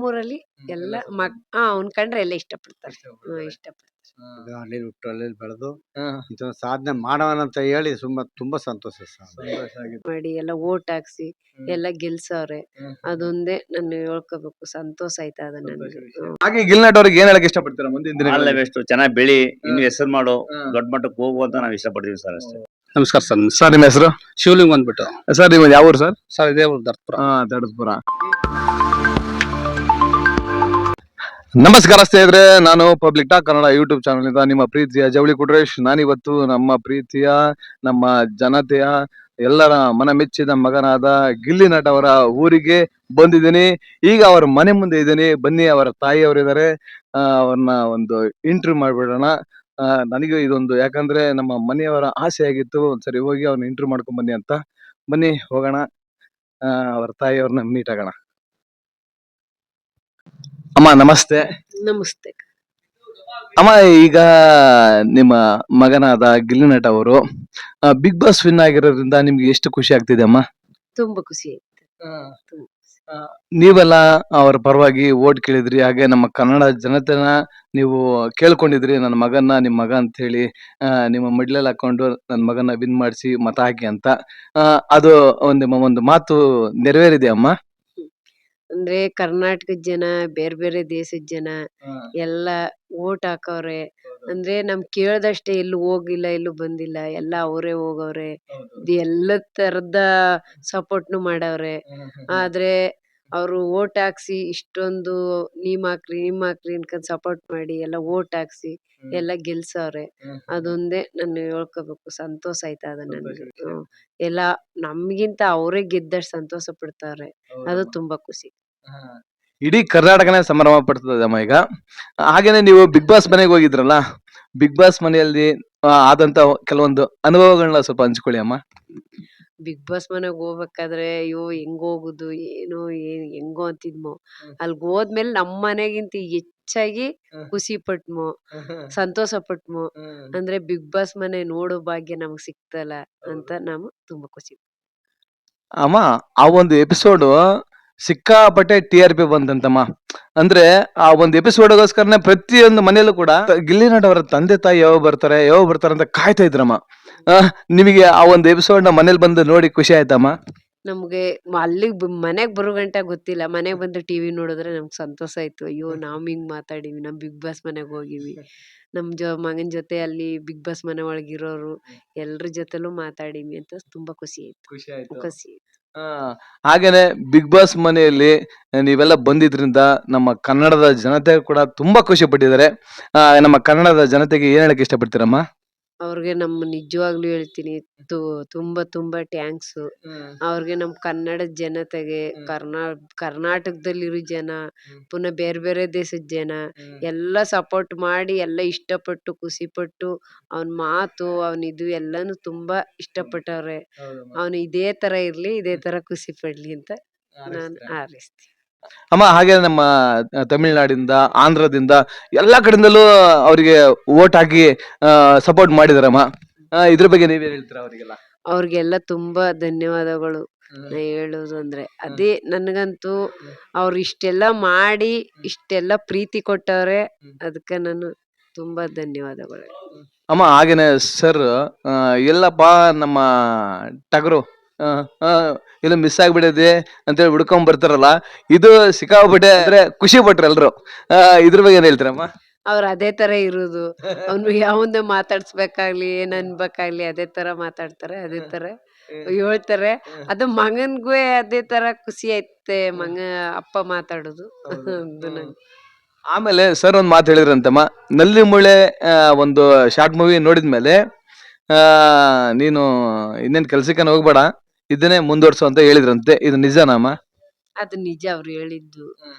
ನಮ್ಮೂರಲ್ಲಿ ಎಲ್ಲ ಅವ್ನ್ ಕಂಡ್ರೆ ಎಲ್ಲ ಇಷ್ಟಪಡ್ತಾರೆ. ಇಷ್ಟಪಡ್ತಾರೆ. ಅಲ್ಲಿಲ್ಲಿ ಹುಟ್ಟು ಅಲ್ಲಿಲ್ಲಿ ಬೆಳೆದು ಇಂಥ ಸಾಧನೆ ಮಾಡೋಣಂತ ಹೇಳಿ ತುಂಬಾ ಸಂತೋಷ ಮಾಡಿ ಎಲ್ಲ ಓಟ್ ಹಾಕ್ಸಿ ಎಲ್ಲ ಗೆಲ್ಸವ್ರೆ. ಅದೊಂದೇ ನಾನು ಹೇಳ್ಕೋಬೇಕು. ಸಂತೋಷ ಆಯ್ತಾ ಅದ ನನ್ಗೆ. ಹಾಗೆ ಗಿಲ್ನಾಟ್ ಅವ್ರಿಗೆ ಏನ್ ಹೇಳಕ್ ಇಷ್ಟಪಡ್ತೀರಾ ಮುಂದಿನ ದಿನಗಳಲ್ಲಿ? ಬೆಸ್ಟ್, ಚೆನ್ನಾಗಿ ಬೆಳಿ, ಇನ್ನು ಹೆಸರು ಮಾಡು, ದೊಡ್ಡ ಮಟ್ಟಕ್ಕೆ ಹೋಗು ಅಂತ ನಾವು ಇಷ್ಟಪಡ್ತೀವಿ ಸರ್ ಅಷ್ಟೇ. ನಮಸ್ಕಾರ ಸರ್. ಸರ್ ನಿಮ್ಮ ಹೆಸರು? ಶಿವಲಿಂಗ್ ಬಂದ್ಬಿಟ್ಟು ಸರ್ ನೀವು ಯಾವ ಊರು ಸರ್? ಸರ್ ಇದೇ ಊರು ದರ್ಪುರ. ದಡದ್ಪುರ. ನಮಸ್ಕಾರ ಸ್ನೇಹಿತರೆ, ನಾನು public talk Kannada YouTube channel ಇಂದ ನಿಮ್ಮ ಪ್ರೀತಿಯ ಜವಳಿ ಕುಟ್ರೇಶ್. ನಾನಿವತ್ತು ನಮ್ಮ ಪ್ರೀತಿಯ, ನಮ್ಮ ಜನತೆಯ, ಎಲ್ಲರ ಮನ ಮೆಚ್ಚಿದ ಮಗನಾದ ಗಿಲ್ಲಿ ನಟ ಅವರ ಊರಿಗೆ ಬಂದಿದ್ದೀನಿ. ಈಗ ಅವರ ಮನೆ ಮುಂದೆ ಇದ್ದೀನಿ. ಬನ್ನಿ, ಅವರ ತಾಯಿಯವರಿದ್ದಾರೆ, ಅವ್ರನ್ನ ಒಂದು ಇಂಟರ್ವ್ಯೂ ಮಾಡ್ಬಿಡೋಣ. ನನಗೆ ಇದೊಂದು, ಯಾಕಂದ್ರೆ ನಮ್ಮ ಮನೆಯವರ ಆಸೆ ಆಗಿತ್ತು ಒಂದ್ಸರಿ ಹೋಗಿ ಅವ್ರನ್ನ ಇಂಟರ್ವ್ಯೂ ಮಾಡ್ಕೊಂಡ್ ಬನ್ನಿ ಅಂತ. ಬನ್ನಿ ಹೋಗೋಣ, ಅವ್ರ ತಾಯಿಯವ್ರನ್ನ ಮೀಟ್ ಆಗೋಣ. ಅಮ್ಮ ನಮಸ್ತೆ. ನಮಸ್ತೆ. ಅಮ್ಮ, ಈಗ ನಿಮ್ಮ ಮಗನಾದ ಗಿಲ್ಲಿ ನಟ ಅವರು ಬಿಗ್ ಬಾಸ್ ವಿನ್ ಆಗಿರೋದ್ರಿಂದ ನಿಮ್ಗೆ ಎಷ್ಟು ಖುಷಿ ಆಗ್ತಿದೆ ಅಮ್ಮ? ತುಂಬಾ ಖುಷಿ ಆಯ್ತು. ನೀವೆಲ್ಲ ಅವರ ಪರವಾಗಿ ಓಟ್ ಕೇಳಿದ್ರಿ, ಹಾಗೆ ನಮ್ಮ ಕನ್ನಡ ಜನತೆನ ನೀವು ಕೇಳ್ಕೊಂಡಿದ್ರಿ, ನನ್ನ ಮಗನ್ನ ನಿಮ್ ಮಗ ಅಂತ ಹೇಳಿ ನಿಮ್ಮ ಮಡ್ಲಲ್ಲಿ ಹಾಕೊಂಡು ನನ್ನ ಮಗನ್ನ ವಿನ್ ಮಾಡಿಸಿ ಮತ ಹಾಕಿ ಅಂತ. ಅದು ಒಂದು ಮಾತು ನೆರವೇರಿದೆ ಅಮ್ಮ? ಅಂದ್ರೆ ಕರ್ನಾಟಕದ ಜನ, ಬೇರೆ ಬೇರೆ ದೇಶದ ಜನ ಎಲ್ಲ ಓಟ್ ಹಾಕವ್ರೆ. ಅಂದ್ರೆ ನಮ್ ಕೇಳ್ದಷ್ಟೇ ಎಲ್ಲೂ ಹೋಗಿಲ್ಲ, ಎಲ್ಲೂ ಬಂದಿಲ್ಲ, ಎಲ್ಲ ಅವರೇ ಹೋಗವ್ರೆ. ಎಲ್ಲ ತರದ ಸಪೋರ್ಟ್ನು ಮಾಡವ್ರೆ. ಆದ್ರೆ ಅವ್ರು ಓಟ್ ಹಾಕ್ಸಿ ಇಷ್ಟೊಂದು ನೀಮ್ ಹಾಕ್ರಿ ಅನ್ಕೊಂಡ್ ಸಪೋರ್ಟ್ ಮಾಡಿ ಎಲ್ಲ ಓಟ್ ಹಾಕ್ಸಿ ಎಲ್ಲ ಗೆಲ್ಸವ್ರೆ. ಅದೊಂದೇ ನಾನು ಹೇಳ್ಕೋಬೇಕು. ಸಂತೋಷ ಆಯ್ತಾ ಅದ ನನ್ಗೆ. ಎಲ್ಲ ನಮ್ಗಿಂತ ಅವರೇ ಗೆದ್ದಷ್ಟು ಸಂತೋಷ ಪಡ್ತಾವ್ರೆ. ಅದು ತುಂಬಾ ಖುಷಿ. ಇಡೀ ಕರ್ನಾಟಕನೇ ಸಂಭ್ರಮ ಪಡ್ತದಮ್ಮ ಈಗ. ಹಾಗೇನೆ ನೀವು ಬಿಗ್ ಬಾಸ್ ಮನೆಗೆ ಹೋಗಿದ್ರಲ್ಲ, ಬಿಗ್ ಬಾಸ್ ಮನೆಯಲ್ಲಿ ಆದಂತ ಕೆಲವೊಂದು ಅನುಭವಗಳನ್ನ ಸ್ವಲ್ಪ ಹಂಚ್ಕೊಳ್ಳಿ ಅಮ್ಮ. ಬಿಗ್ ಬಾಸ್ ಮನೆಗ್ ಹೋಗ್ಬೇಕಾದ್ರೆ ಅಯ್ಯೋ ಹೆಂಗ್ ಹೋಗುದು ಏನೋ ಹೆಂಗೋ ಅಂತಿದ್ಮೋ. ಅಲ್ಗ್ ಹೋದ್ಮೇಲೆ ನಮ್ ಮನೆಗಿಂತ ಹೆಚ್ಚಾಗಿ ಖುಷಿ ಪಟ್ಮೋ, ಸಂತೋಷ ಪಟ್ಮೋ. ಅಂದ್ರೆ ಬಿಗ್ ಬಾಸ್ ಮನೆ ನೋಡೋ ಭಾಗ್ಯ ನಮಗ್ ಸಿಕ್ತಲ್ಲ ಅಂತ ನಾವು ತುಂಬಾ ಖುಷಿ. ಅಮ್ಮ, ಆ ಒಂದು ಎಪಿಸೋಡ್ ಸಿಕ್ಕಾಪಟ್ಟೆ TRP ಬಂತಂತಮ್ಮ. ಅಂದ್ರೆ ಆ ಒಂದು ಎಪಿಸೋಡ್ಗೋಸ್ಕರನೇ ಪ್ರತಿಯೊಂದು ಮನೆಯಲ್ಲೂ ಕೂಡ ಗಿಲ್ಲಿ ನಟ ಅವರ ತಂದೆ ತಾಯಿ ಯಾವಾಗ ಬರ್ತಾರೆ ಅಂತ ಕಾಯ್ತಾ ಇದ್ರಮ್ಮ. ನಿಮಗೆ ಆ ಒಂದು ಎಪಿಸೋಡ್ ನ ಮನೇಲಿ ಬಂದು ನೋಡಿ ಖುಷಿ ಆಯ್ತಮ್ಮ? ನಮ್ಗೆ ಅಲ್ಲಿಗ್ ಮನೆಗ್ ಬರೋ ಗಂಟ ಗೊತ್ತಿಲ್ಲ. ಮನೆಗ್ ಬಂದು ಟಿವಿ ನೋಡಿದ್ರೆ ನಮ್ಗ್ ಸಂತೋಷ ಆಯ್ತು. ಅಯ್ಯೋ ನಾವ್ ಹಿಂಗ್ ಮಾತಾಡಿವಿ, ನಮ್ ಬಿಗ್ ಬಾಸ್ ಮನೆಗ್ ಹೋಗಿವಿ, ನಮ್ ಮಗನ್ ಜೊತೆ ಅಲ್ಲಿ ಬಿಗ್ ಬಾಸ್ ಮನೆ ಒಳಗಿರೋರು ಎಲ್ರ ಜೊತೆಲೂ ಮಾತಾಡಿವಿ ಅಂತ ತುಂಬಾ ಖುಷಿ ಆಯ್ತು. ಖುಷಿ. ಹಾಗೇನೆ ಬಿಗ್ ಬಾಸ್ ಮನೆಯಲ್ಲಿ ನೀವೆಲ್ಲ ಬಂದಿದ್ರಿಂದ ನಮ್ಮ ಕನ್ನಡದ ಜನತೆ ಕೂಡ ತುಂಬಾ ಖುಷಿ ಪಟ್ಟಿದ್ದಾರೆ. ನಮ್ಮ ಕನ್ನಡದ ಜನತೆಗೆ ಏನ್ ಹೇಳಕ್ ಇಷ್ಟಪಡ್ತೀರಮ್ಮ? ಅವ್ರಿಗೆ ನಮ್ಮ ನಿಜವಾಗ್ಲೂ ಹೇಳ್ತೀನಿ, ತುಂಬಾ ತುಂಬಾ ಟ್ಯಾಂಕ್ಸ್. ಅವ್ರಿಗೆ ನಮ್ ಕನ್ನಡದ ಜನತೆಗೆ, ಕರ್ನಾಟಕದಲ್ಲಿರೋ ಜನ, ಪುನಃ ಬೇರೆ ಬೇರೆ ದೇಶದ ಜನ ಎಲ್ಲ ಸಪೋರ್ಟ್ ಮಾಡಿ ಎಲ್ಲ ಇಷ್ಟಪಟ್ಟು ಖುಷಿ ಪಟ್ಟು ಅವನ್ ಮಾತು ಇದು ಎಲ್ಲಾನು ತುಂಬಾ ಇಷ್ಟಪಟ್ಟವ್ರೆ. ಅವನು ಇದೇ ತರ ಇರ್ಲಿ, ಇದೇ ತರ ಖುಷಿ ಪಡ್ಲಿ ಅಂತ ನಾನು ಹಾರೈಸ್ತೀನಿ. ಅಮ್ಮ, ಹಾಗೆ ನಮ್ಮ ತಮಿಳ್ನಾಡಿಂದ, ಆಂಧ್ರದಿಂದ ಎಲ್ಲಾ ಕಡೆಯಿಂದಲೂ ಅವರಿಗೆ ವೋಟ್ ಹಾಕಿ ಸಪೋರ್ಟ್ ಮಾಡಿದಾರಮ್ಮ. ಇದ್ರ ಬಗ್ಗೆ ನೀವೇನ್ ಹೇಳ್ತೀರಾ ಅವರಿಗೆಲ್ಲ? ಅವ್ರಿಗೆಲ್ಲ ತುಂಬಾ ಧನ್ಯವಾದಗಳು. ನಾ ಹೇಳೋದು ಅಂದ್ರೆ ಅದೇ, ನನ್ಗಂತೂ ಅವ್ರು ಇಷ್ಟೆಲ್ಲ ಮಾಡಿ ಇಷ್ಟೆಲ್ಲ ಪ್ರೀತಿ ಕೊಟ್ಟವ್ರೆ, ಅದಕ್ಕೆ ನಾನು ತುಂಬಾ ಧನ್ಯವಾದಗಳು. ಅಮ್ಮ, ಹಾಗೇನೆ ಸರ್, ಎಲ್ಲಪ್ಪ ನಮ್ಮ ಟಗರು ಇಲ್ಲ ಮಿಸ್ ಆಗ್ಬಿಡದೆ ಅಂತೇಳಿ ಹುಡ್ಕೊಂಡ್ ಬರ್ತಾರಲ್ಲ, ಇದು ಸಿಕ್ಕಾಬಿಟ್ಟೆ ಅಂದ್ರೆ ಖುಷಿ ಪಟ್ರು ಎಲ್ರು. ಇದ್ರ ಬಗ್ಗೆ ಏನ್ ಹೇಳ್ತೀರಮ್ಮ? ಅವ್ರು ಅದೇ ತರ ಇರುದು. ಅವ್ನು ಯಾವಂದ ಮಾತಾಡ್ಸ್ಬೇಕಾಗ್ಲಿ, ಏನ್ ಅನ್ಬೇಕಾಗ್ಲಿ ಅದೇ ತರ ಮಾತಾಡ್ತಾರೆ, ಅದೇ ತರ ಹೇಳ್ತಾರೆ. ಅದು ಮಗನ್ಗೂ ಅದೇ ತರ ಖುಷಿ ಐತೆ, ಅಪ್ಪ ಮಾತಾಡೋದು. ಆಮೇಲೆ ಸರ್ ಒಂದ್ ಮಾತು ಹೇಳಿದ್ರಂತಮ್ಮ, ನಲ್ಲಿ ಮುಳೆ ಒಂದು ಶಾರ್ಟ್ ಮೂವಿ ನೋಡಿದ್ಮೇಲೆ ನೀನು ಇನ್ನೇನ್ ಕೆಲ್ಸಕ್ಕೆ ಹೋಗ್ಬೇಡ, ಇದನ್ನೇ ಮುಂದುವರ್ಸು ಅಂತ ಹೇಳಿದ್ರಂತೆ. ಇದು ನಿಜಾನಮ್ಮ? ಅದು ನಿಜ ಅವ್ರು ಹೇಳಿದ್ದು.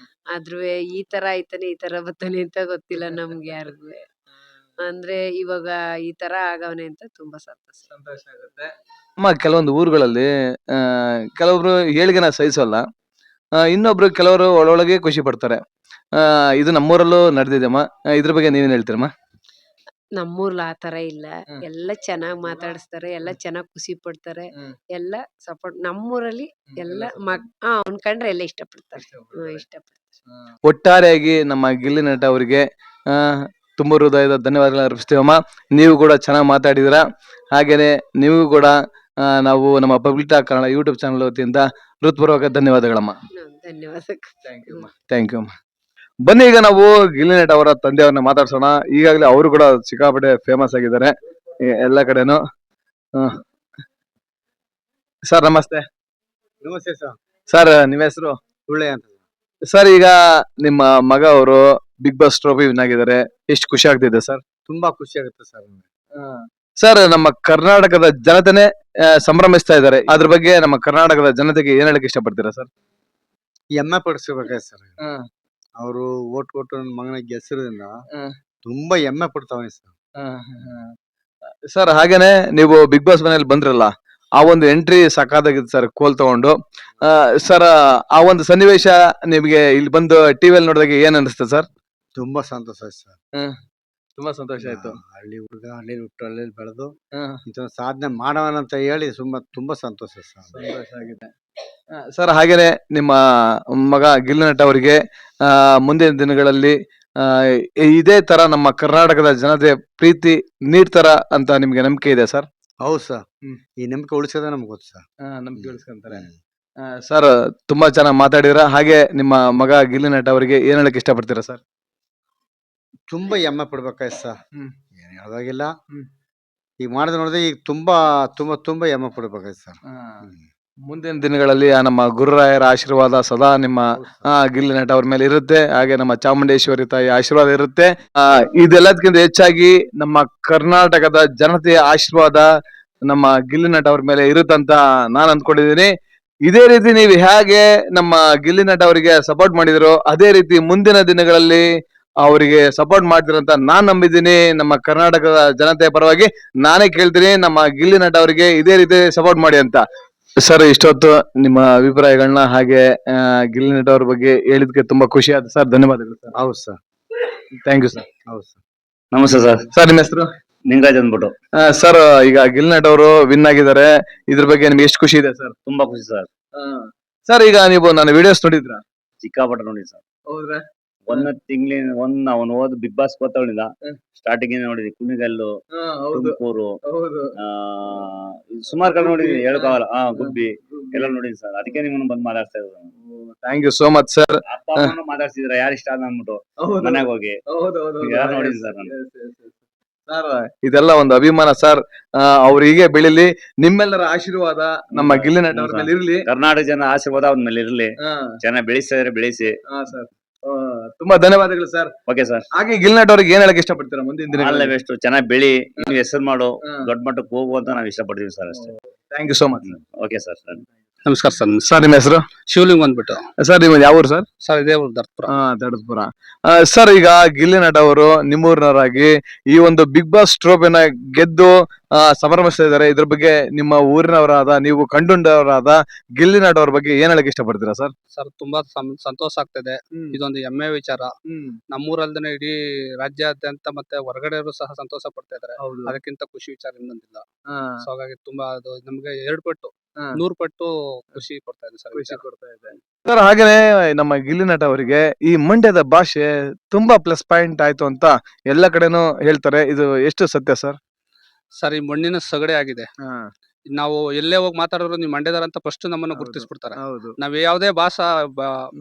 ಆದ್ರೂ ಈ ತರ ಆಯ್ತಾನೆ, ಈ ತರ ಬರ್ತಾನೆ ಅಂತ ಗೊತ್ತಿಲ್ಲ ನಮ್ಗೆ ಯಾರಿಗೂ. ಅಂದ್ರೆ ಇವಾಗ ಈ ತರ ಆಗವನೆ ಅಂತ ತುಂಬಾ ಸಂತೋಷ ಆಗುತ್ತೆ. ಅಮ್ಮ, ಕೆಲವೊಂದು ಊರುಗಳಲ್ಲಿ ಕೆಲವೊಬ್ರು ಏಳಿಗೆನ ಸಹಿಸೋಲ್ಲ, ಇನ್ನೊಬ್ರು ಕೆಲವರು ಒಳೊಳಗೆ ಖುಷಿ ಪಡ್ತಾರೆ. ಇದು ನಮ್ಮೂರಲ್ಲೂ ನಡೆದಿದೆ ಅಮ್ಮ. ಇದ್ರ ಬಗ್ಗೆ ನೀವೇನ್ ಹೇಳ್ತೀರಮ್ಮ? ನಮ್ಮೂರ್ಲ್ ಆ ತರ ಇಲ್ಲ. ಹ್ಮ್. ಎಲ್ಲ ಚೆನ್ನಾಗ್ ಮಾತಾಡಿಸ್ತಾರೆ, ಎಲ್ಲ ಚೆನ್ನಾಗ್ ಖುಷಿ ಪಡ್ತಾರೆ. ಹ್ಮ್. ಎಲ್ಲ ಸಪೋರ್ಟ್ ನಮ್ಮೂರಲ್ಲಿ ಎಲ್ಲ ಎಲ್ಲ ಅವ್ನ್ ಕಂಡ್ರೆ ಎಲ್ಲ ಇಷ್ಟಪಡ್ತಾರೆ. ಇಷ್ಟಪಡ್ತಾರೆ. ಒಟ್ಟಾರೆಯಾಗಿ ನಮ್ಮ ಗಿಲ್ಲಿ ನಟ ಅವರಿಗೆ ಆ, ತುಂಬ ಹೃದಯದ ಧನ್ಯವಾದಗಳು ಅರ್ಪಿಸ್ತೀವಮ್ಮ. ನೀವು ಕೂಡ ಚೆನ್ನಾಗಿ ಮಾತಾಡಿದಿರ. ಹಾಗೇನೆ ನೀವು ಕೂಡ ನಾವು ನಮ್ಮ public talk Kannada YouTube channel ವತಿಯಿಂದ ಹೃತ್ಪೂರ್ವಕ ಧನ್ಯವಾದಗಳಮ್ಮ. ಧನ್ಯವಾದ. ಥ್ಯಾಂಕ್ ಯು ಅಮ್ಮ. ಬನ್ನಿ ಈಗ ನಾವು ಗಿಲ್ಲಿ ನಟ ಅವರ ತಂದೆಯವ್ರನ್ನ ಮಾತಾಡ್ಸೋಣ. ಈಗಾಗಲೇ ಅವರು ಕೂಡ ಸಿಕ್ಕಾಪಟ್ಟೆ ಫೇಮಸ್ ಆಗಿದ್ದಾರೆ ಎಲ್ಲ ಕಡೆನು. ಸರ್ ನಮಸ್ತೆ. ನಮಸ್ತೆ ಸರ್. ಸರ್ ನಿಮ್ಮ ಹೆಸರು? ಸುಳ್ಳೆ ಅಂತ. ಸರ್ ಈಗ ನಿಮ್ಮ ಮಗ ಅವರು ಬಿಗ್ ಬಾಸ್ ಟ್ರೋಫಿ ವಿನ್ ಆಗಿದ್ದಾರೆ, ಎಷ್ಟು ಖುಷಿ ಆಗ್ತಿದೆ ಸರ್? ತುಂಬಾ ಖುಷಿ ಆಗುತ್ತೆ ಸರ್. ಸರ್ ನಮ್ಮ ಕರ್ನಾಟಕದ ಜನತೆನೆ ಸಂಭ್ರಮಿಸ್ತಾ ಇದ್ದಾರೆ, ಅದ್ರ ಬಗ್ಗೆ ನಮ್ಮ ಕರ್ನಾಟಕದ ಜನತೆಗೆ ಏನ್ ಹೇಳಕ್ ಇಷ್ಟಪಡ್ತೀರಾ ಸರ್? ಹೆಮ್ಮೆ ಪಡಿಸ್ಬೇಕಾಯ್ತು ಸರ್. ಅವರು ಓಟ್ ಕೊಟ್ಟು ನನ್ನ ಮಗನ ಗೆಲ್ಸಿರೋದ್ರಿಂದ ತುಂಬಾ ಹೆಮ್ಮೆ ಪಡ್ತಾವನೆ ಸರ್. ಸರ್ ಹಾಗೇನೆ ನೀವು ಬಿಗ್ ಬಾಸ್ ಮನೇಲಿ ಬಂದ್ರಲ್ಲ, ಆ ಒಂದು ಎಂಟ್ರಿ ಸಖತ್ತಾಗಿತ್ತು ಸರ್, ಕೋಲ್ ತಗೊಂಡು. ಸರ್ ಆ ಒಂದು ಸನ್ನಿವೇಶ ನಿಮ್ಗೆ ಇಲ್ಲಿ ಬಂದು ಟಿವಿಯಲ್ಲಿ ನೋಡಿದಾಗ ಏನ್ ಅನಿಸ್ತು ಸರ್? ತುಂಬಾ ಸಂತೋಷ ಆಯ್ತು ಸರ್. ತುಂಬಾ ಸಂತೋಷ ಆಯ್ತು. ಹಳ್ಳಿ ಹುಡುಗ ಹಳ್ಳಿ ಹುಟ್ಟು ಹಳ್ಳಿ ಬೆಳೆದು ಇಂಥ ಸಾಧನೆ ಮಾಡವನಂತ ಹೇಳಿ ತುಂಬಾ ಸಂತೋಷ ಸರ್. ಸಂತೋಷ ಆಗಿದೆ. ಸರ್ ಹಾಗೇನೆ ನಿಮ್ಮ ಮಗ ಗಿಲ್ಲಿ ನಟ ಅವರಿಗೆ ಮುಂದಿನ ದಿನಗಳಲ್ಲಿ ಇದೇ ತರ ನಮ್ಮ ಕರ್ನಾಟಕದ ಜನತೆ ಪ್ರೀತಿ ನೀಡ್ತಾರ ಅಂತ ನಿಮ್ಗೆ ನಂಬಿಕೆ ಇದೆ ಸರ್? ಹೌದು ಸರ್. ಈ ನಂಬಿಕೆ ಉಳಿಸೋದೇ ನಮ್ಗೆ ಗೊತ್ತು ಸರ್. ನಂಬಿಕೆ ಉಳಿಸ್ಕೊಂತಾರೆ. ಸರ್ ತುಂಬಾ ಚೆನ್ನಾಗಿ ಮಾತಾಡಿದ್ರ. ಹಾಗೆ ನಿಮ್ಮ ಮಗ ಗಿಲ್ಲಿ ನಟ ಅವರಿಗೆ ಏನ್ ಹೇಳಕ್ ಇಷ್ಟಪಡ್ತೀರಾ ಸರ್? ತುಂಬಾ ಹೆಮ್ಮೆ ಪಡ್ಬೇಕಾಯ್ತು ಸರ್. ಏನ್ ಹೇಳೋದಾಗಿಲ್ಲ. ಹ್ಮ್. ಈಗ ಮಾಡಿದ್ರೆ ನೋಡಿದ್ರೆ ಈಗ ತುಂಬಾ ತುಂಬಾ ತುಂಬಾ ಹೆಮ್ಮೆ ಪಡ್ಬೇಕಾಯ್ತು ಸರ್. ಮುಂದಿನ ದಿನಗಳಲ್ಲಿ ನಮ್ಮ ಗುರುರಾಯರ ಆಶೀರ್ವಾದ ಸದಾ ನಿಮ್ಮ ಗಿಲ್ಲಿ ನಟ ಅವ್ರ ಮೇಲೆ ಇರುತ್ತೆ. ಹಾಗೆ ನಮ್ಮ ಚಾಮುಂಡೇಶ್ವರಿ ತಾಯಿ ಆಶೀರ್ವಾದ ಇರುತ್ತೆ. ಇದೆಲ್ಲದಕ್ಕಿಂತ ಹೆಚ್ಚಾಗಿ ನಮ್ಮ ಕರ್ನಾಟಕದ ಜನತೆಯ ಆಶೀರ್ವಾದ ನಮ್ಮ ಗಿಲ್ಲಿ ನಟ ಅವ್ರ ಮೇಲೆ ಇರುತ್ತಂತ ನಾನ್ ಅಂದ್ಕೊಂಡಿದ್ದೀನಿ. ಇದೇ ರೀತಿ ನೀವು ಹೇಗೆ ನಮ್ಮ ಗಿಲ್ಲಿ ನಟ ಅವರಿಗೆ ಸಪೋರ್ಟ್ ಮಾಡಿದಿರೋ ಅದೇ ರೀತಿ ಮುಂದಿನ ದಿನಗಳಲ್ಲಿ ಅವರಿಗೆ ಸಪೋರ್ಟ್ ಮಾಡ್ತೀರಂತ ನಾನ್ ನಂಬಿದ್ದೀನಿ. ನಮ್ಮ ಕರ್ನಾಟಕದ ಜನತೆಯ ಪರವಾಗಿ ನಾನೇ ಕೇಳ್ತೀನಿ, ನಮ್ಮ ಗಿಲ್ಲಿ ನಟ ಅವರಿಗೆ ಇದೇ ರೀತಿ ಸಪೋರ್ಟ್ ಮಾಡಿ ಅಂತ. ಸರ್ ಇಷ್ಟೊತ್ತು ನಿಮ್ಮ ಅಭಿಪ್ರಾಯಗಳನ್ನ ಹಾಗೆ ಗಿಲ್ಲಿ ನಟ ಅವ್ರ ಬಗ್ಗೆ ಹೇಳಿದ್ಕೆ ತುಂಬಾ ಖುಷಿ ಆಯ್ತು ಸರ್. ಧನ್ಯವಾದಗಳು ಸರ್. ಹೌದು ಸರ್. Thank you sir. ಹೌದು ಸರ್. ನಮಸ್ತೆ ಸರ್. ಸರ್ ನಿಮ್ಮ ಹೆಸರು? ನಿಂಗರಾಜ್ ಅಂದ್ಬಿಟ್ಟು. ಸರ್ ಈಗ ಗಿಲ್ಲಿ ನಟ ಅವರು ವಿನ್ ಆಗಿದ್ದಾರೆ, ಇದ್ರ ಬಗ್ಗೆ ನಿಮ್ಗೆ ಎಷ್ಟು ಖುಷಿ ಇದೆ ಸರ್? ತುಂಬಾ ಖುಷಿ ಸರ್. ಸರ್ ಈಗ ನೀವು ನನ್ನ ವಿಡಿಯೋಸ್ ನೋಡಿದ್ರ? ಸಿಕ್ಕಾಪಟ್ಟೆ ನೋಡಿ ಸರ್. ಹೌದ್ರಾ? ಅವನು ಹೋದ್ ಬಿಗ್ ಬಾಸ್ ಗೊತ್ತವಳಿಲ್ಲ. ಸ್ಟಾರ್ಟಿಂಗ್ ನೋಡಿದ್ವಿ ಕುಣಿಗಲ್ಲು, ತುಮಕೂರು, ಸುಮಾರು ಕಡೆ ನೋಡಿದ್ವಿ. ಹೇಳ್ಕಾವಲ್ಲ, ಗುಬ್ಬಿ ಎಲ್ಲ ನೋಡಿದ್ವಿ ಸರ್. ಅದಕ್ಕೆ ನಿಮ್ಮನ್ನು ಬಂದ್ ಮಾತಾಡ್ತಾ ಇರೋದು. Thank you so much sir. ಅಪ್ಪ ಅಮ್ಮನು ಮಾತಾಡ್ಸಿದ್ರ ಯಾರು ಇಷ್ಟ ಅಂತ ಅಂದ್ಬಿಟ್ಟು ಮನೆಗೆ ಹೋಗಿ ಯಾರು ನೋಡಿದ್ವಿ ಸರ್ ನಾನು. ಸರ್ ಇದೆಲ್ಲ ಒಂದು ಅಭಿಮಾನ ಸರ್. ಅವ್ರು ಹೀಗೆ ಬೆಳಿಲಿ, ನಿಮ್ಮೆಲ್ಲರ ಆಶೀರ್ವಾದ ನಮ್ಮ ಗಿಲ್ಲಿ ನಟ ಅವ್ರ ಮೇಲೆ ಇರ್ಲಿ. ಕರ್ನಾಟಕ ಜನ ಆಶೀರ್ವಾದ ಅವ್ರ ಮೇಲೆ ಇರ್ಲಿ. ಚೆನ್ನಾಗಿ ಬೆಳೆಸ್ತಾ ಇದ್ರೆ ಬೆಳೆಸಿ. ಸರ್ ತುಂಬಾ ಧನ್ಯವಾದಗಳು ಸರ್. Okay sir. ಹಾಗೆ ಗಿಲ್ಲಿ ನಟ ಅವ್ರಿಗೆ ಏನ್ ಹೇಳಕ್ ಇಷ್ಟಪಡ್ತೀರಾ ಮುಂದಿನ ದಿನಗಳಲ್ಲಿ? ಬೆಸ್ಟ್, ಚೆನ್ನಾಗಿ ಬೆಳಿ, ನೀವು ಹೆಸರು ಮಾಡು, ದೊಡ್ಡ ಮಟ್ಟಕ್ಕೆ ಹೋಗು ಅಂತ ನಾವು ಇಷ್ಟಪಡ್ತೀವಿ ಸರ್ ಅಷ್ಟೇ. Thank you so much. Okay sir. ನಮಸ್ಕಾರ ಸರ್. ಸರ್ ನಿಮ್ಮ ಹೆಸರು? ಶಿವಲಿಂಗ್ ಅಂದ್ಬಿಟ್ಟು. ಸರ್ ನಿಮ್ಮ ಯಾವ ಊರು ಸರ್? ಸರ್ ಇದೇ ಊರು ದರ್ಪುರ. ದಡದ್ಪುರ. ಸರ್ ಈಗ ಗಿಲ್ಲಿ ನಟ ಅವರು ನಿಮ್ಮೂರಿನವರಾಗಿ ಈ ಒಂದು ಬಿಗ್ ಬಾಸ್ ಟ್ರೋಫಿನ ಗೆದ್ದು ಸಂಭ್ರಮಿಸ್ತಾ ಇದ್ದಾರೆ. ಇದ್ರ ಬಗ್ಗೆ ನಿಮ್ಮ ಊರಿನವರಾದ, ನೀವು ಕಂಡುಂಡವರಾದ ಗಿಲ್ಲಿ ನಟ ಅವ್ರ ಬಗ್ಗೆ ಏನ್ ಹೇಳಕ್ ಇಷ್ಟಪಡ್ತೀರಾ ಸರ್? ಸರ್ ತುಂಬಾ ಸಂತೋಷ ಆಗ್ತಿದೆ. ಇದೊಂದು ಹೆಮ್ಮೆ ವಿಚಾರ. ನಮ್ಮೂರಲ್ದೇನೆ ಇಡೀ ರಾಜ್ಯಾದ್ಯಂತ ಮತ್ತೆ ಹೊರಗಡೆಯವರು ಸಹ ಸಂತೋಷ ಪಡ್ತಾ ಇದಾರೆ. ಅದಕ್ಕಿಂತ ಖುಷಿ ವಿಚಾರ ಇನ್ನೊಂದಿಲ್ಲ. ಸೊ ಹಾಗಾಗಿ ತುಂಬಾ ಅದು ನಮ್ಗೆ 2 ಪಟ್ಟು 100 ಪಟ್ಟು ಖುಷಿ ಕೊಡ್ತಾ ಇದೆ ಸರ್. ಖುಷಿ ಕೊಡ್ತಾ ಇದೆ ಸರ್. ಹಾಗೇನೆ ನಮ್ಮ ಗಿಲ್ಲಿ ನಟ ಅವರಿಗೆ ಈ ಮಂಡ್ಯದ ಭಾಷೆ ತುಂಬಾ ಪ್ಲಸ್ ಪಾಯಿಂಟ್ ಆಯ್ತು ಅಂತ ಎಲ್ಲ ಕಡೆನೂ ಹೇಳ್ತಾರೆ, ಇದು ಎಷ್ಟು ಸತ್ಯ ಸರ್? ಸರ್ ಈ ಮಣ್ಣಿನ ಸಗಡೆ ಆಗಿದೆ. ನಾವು ಎಲ್ಲೇ ಹೋಗಿ ಮಾತಾಡಿದ್ರು ನೀವು ಮಂಡ್ಯದವ್ರು ಅಂತ ಫಸ್ಟ್ ನಮ್ಮನ್ನು ಗುರುತಿಸ್ಬಿಡ್ತಾರೆ. ನಾವ್ ಯಾವುದೇ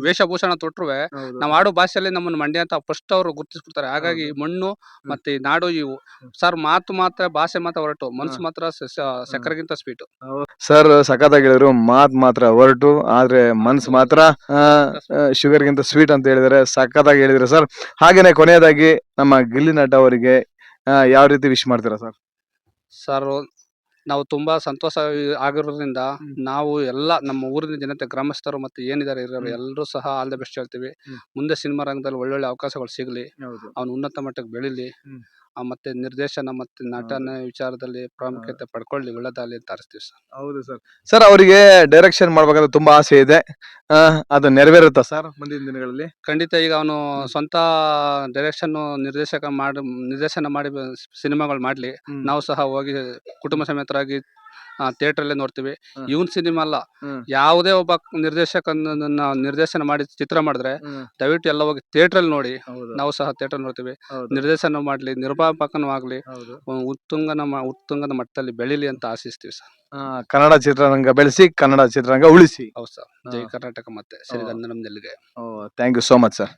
ವೇಷಭೂಷಣ ತೊಟ್ರುವೆ ನಾವ್ ಆಡೋ ಭಾಷೆಯಲ್ಲಿ ನಮ್ಮನ್ನು ಮಂಡ್ಯ ಅಂತ ಫಸ್ಟ್ ಅವರು ಗುರುತಿಸ್ಬಿಡ್ತಾರೆ. ಹಾಗಾಗಿ ಮಣ್ಣು ಮತ್ತೆ ಈ ನಾಡು ಇವು ಸರ್ ಮಾತು ಮಾತ್ರ, ಭಾಷೆ ಮಾತ್ರ ಹೊರಟು, ಮನ್ಸು ಮಾತ್ರ ಸಕ್ಕರೆಗಿಂತ ಸ್ವೀಟ್. ಸರ್ ಸಖತ್ತಾಗಿ ಹೇಳಿದ್ರು, ಮಾತ್ ಮಾತ್ರ ಹೊರಟು ಆದ್ರೆ ಮನ್ಸು ಮಾತ್ರ ಶುಗರ್ ಗಿಂತ ಸ್ವೀಟ್ ಅಂತ ಹೇಳಿದ್ರೆ ಸಖತ್ತಾಗಿ ಹೇಳಿದ್ರು ಸರ್. ಹಾಗೇನೆ ಕೊನೆಯದಾಗಿ ನಮ್ಮ ಗಿಲ್ಲಿ ನಟ ಅವರಿಗೆ ಯಾವ ರೀತಿ ವಿಶ್ ಮಾಡ್ತೀರಾ ಸರ್? ಸರ್ ನಾವು ತುಂಬಾ ಸಂತೋಷ ಆಗಿರೋದ್ರಿಂದ ನಾವು ಎಲ್ಲ ನಮ್ಮ ಊರಿನ ಜನತೆ, ಗ್ರಾಮಸ್ಥರು ಮತ್ತೆ ಏನಿದ್ದಾರೆ ಇರೋರು ಎಲ್ಲರೂ ಸಹ ಆಲ್ ದ ಬೆಸ್ಟ್ ಹೇಳ್ತೀವಿ. ಮುಂದೆ ಸಿನಿಮಾ ರಂಗದಲ್ಲಿ ಒಳ್ಳೊಳ್ಳೆ ಅವಕಾಶಗಳು ಸಿಗಲಿ, ಅವ್ನು ಉನ್ನತ ಮಟ್ಟಕ್ಕೆ ಬೆಳಿಲಿ. ಮತ್ತೆ ನಿರ್ದೇಶನ ಮತ್ತೆ ನಟನೆ ವಿಚಾರದಲ್ಲಿ ಪ್ರಾಮುಖ್ಯತೆ ಪಡ್ಕೊಳ್ಳಿ, ಒಳ್ಳೆದಾಗಲಿ ಅಂತ ಹಾರೈಸ್ತೀವಿ ಸರ್. ಹೌದು ಸರ್. ಸರ್ ಅವರಿಗೆ ಡೈರೆಕ್ಷನ್ ಮಾಡ್ಬೇಕಂತ ತುಂಬಾ ಆಸೆ ಇದೆ. ಅದು ನೆರವೇರುತ್ತಾ ಸರ್ ಮುಂದಿನ ದಿನಗಳಲ್ಲಿ? ಖಂಡಿತ ಈಗ ಅವನು ಸ್ವಂತ ನಿರ್ದೇಶನ ಮಾಡಿ ಸಿನಿಮಾಗಳು ಮಾಡ್ಲಿ, ನಾವು ಸಹ ಹೋಗಿ ಕುಟುಂಬ ಸಮೇತರಾಗಿ ಥಿಯೇಟರ್ ಅಲ್ಲೇ ನೋಡ್ತೀವಿ. ಇವನ್ ಸಿನಿಮಾ ಅಲ್ಲ, ಯಾವುದೇ ಒಬ್ಬ ನಿರ್ದೇಶಕನ ನಿರ್ದೇಶನ ಮಾಡಿ ಚಿತ್ರ ಮಾಡಿದ್ರೆ ದಯವಿಟ್ಟು ಎಲ್ಲ ಹೋಗಿ ಥಿಯೇಟರ್ ಅಲ್ಲಿ ನೋಡಿ. ನಾವು ಸಹ ಥಿಯೇಟರ್ ನೋಡ್ತೀವಿ. ನಿರ್ದೇಶನ ಮಾಡ್ಲಿ, ನಿರ್ಮಾಪಕನೂ ಆಗ್ಲಿ, ಉತ್ತುಂಗದ ಮಟ್ಟದಲ್ಲಿ ಬೆಳಿಲಿ ಅಂತ ಆಶಿಸ್ತೀವಿ ಸರ್. ಕನ್ನಡ ಚಿತ್ರರಂಗ ಬೆಳೆಸಿ, ಕನ್ನಡ ಚಿತ್ರರಂಗ ಉಳಿಸಿ. ಹೌದು ಸರ್. ಜೈ ಕರ್ನಾಟಕ ಮತ್ತೆ ಸಿರಿಗನ್ನಡಂ ಗೆಲ್ಲಿಗೆ. Thank you so much sir.